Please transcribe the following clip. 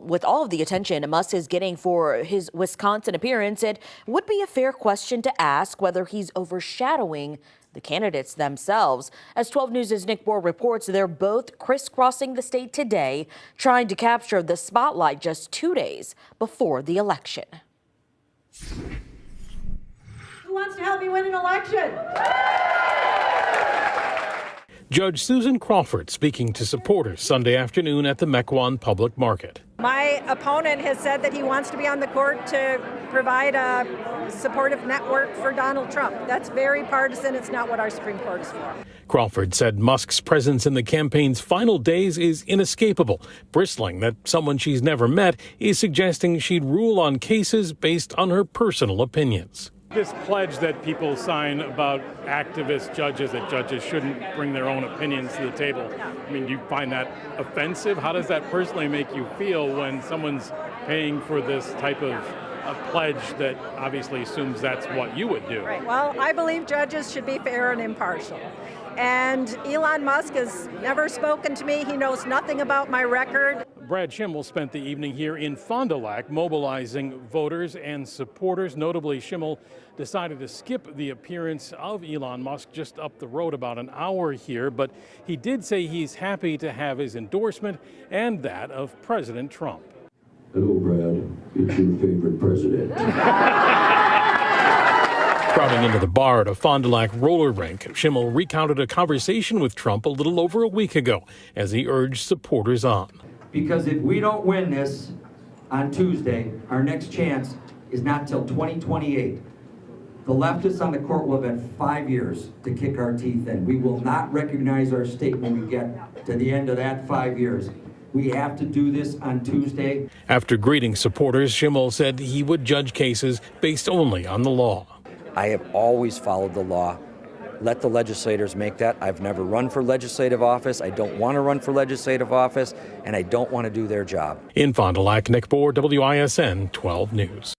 with all of the attention Musk is getting for his Wisconsin appearance, it would be a fair question to ask whether he's overshadowing the candidates themselves. As 12 News' Nick Bohr reports, they're both crisscrossing the state today, trying to capture the spotlight just 2 days before the election. Who wants to help me win an election? Judge Susan Crawford speaking to supporters Sunday afternoon at the Mequon Public Market. My opponent has said that he wants to be on the court to provide a supportive network for Donald Trump. That's very partisan. It's not what our Supreme Court is for. Crawford said Musk's presence in the campaign's final days is inescapable, bristling that someone she's never met is suggesting she'd rule on cases based on her personal opinions. This pledge that people sign about activist judges, that judges shouldn't bring their own opinions to the table. I mean, do you find that offensive? How does that personally make you feel when someone's paying for this type of a pledge that obviously assumes that's what you would do? Right. Well, I believe judges should be fair and impartial. And Elon Musk has never spoken to me. He knows nothing about my record. Brad Schimel spent the evening here in Fond du Lac mobilizing voters and supporters. Notably, Schimel decided to skip the appearance of Elon Musk just up the road about an hour here, but he did say he's happy to have his endorsement and that of President Trump. Hello, Brad. It's your favorite president. Crowding into the bar at a Fond du Lac roller rink, Schimel recounted a conversation with Trump a little over a week ago as he urged supporters on. Because if we don't win this on Tuesday, our next chance is not till 2028. The leftists on the court will have had 5 years to kick our teeth in. We will not recognize our state when we get to the end of that 5 years. We have to do this on Tuesday. After greeting supporters, Schimel said he would judge cases based only on the law. I have always followed the law. Let the legislators make that. I've never run for legislative office. I don't want to run for legislative office, and I don't want to do their job. In Fond du Lac, Nick Bohr, WISN 12 News.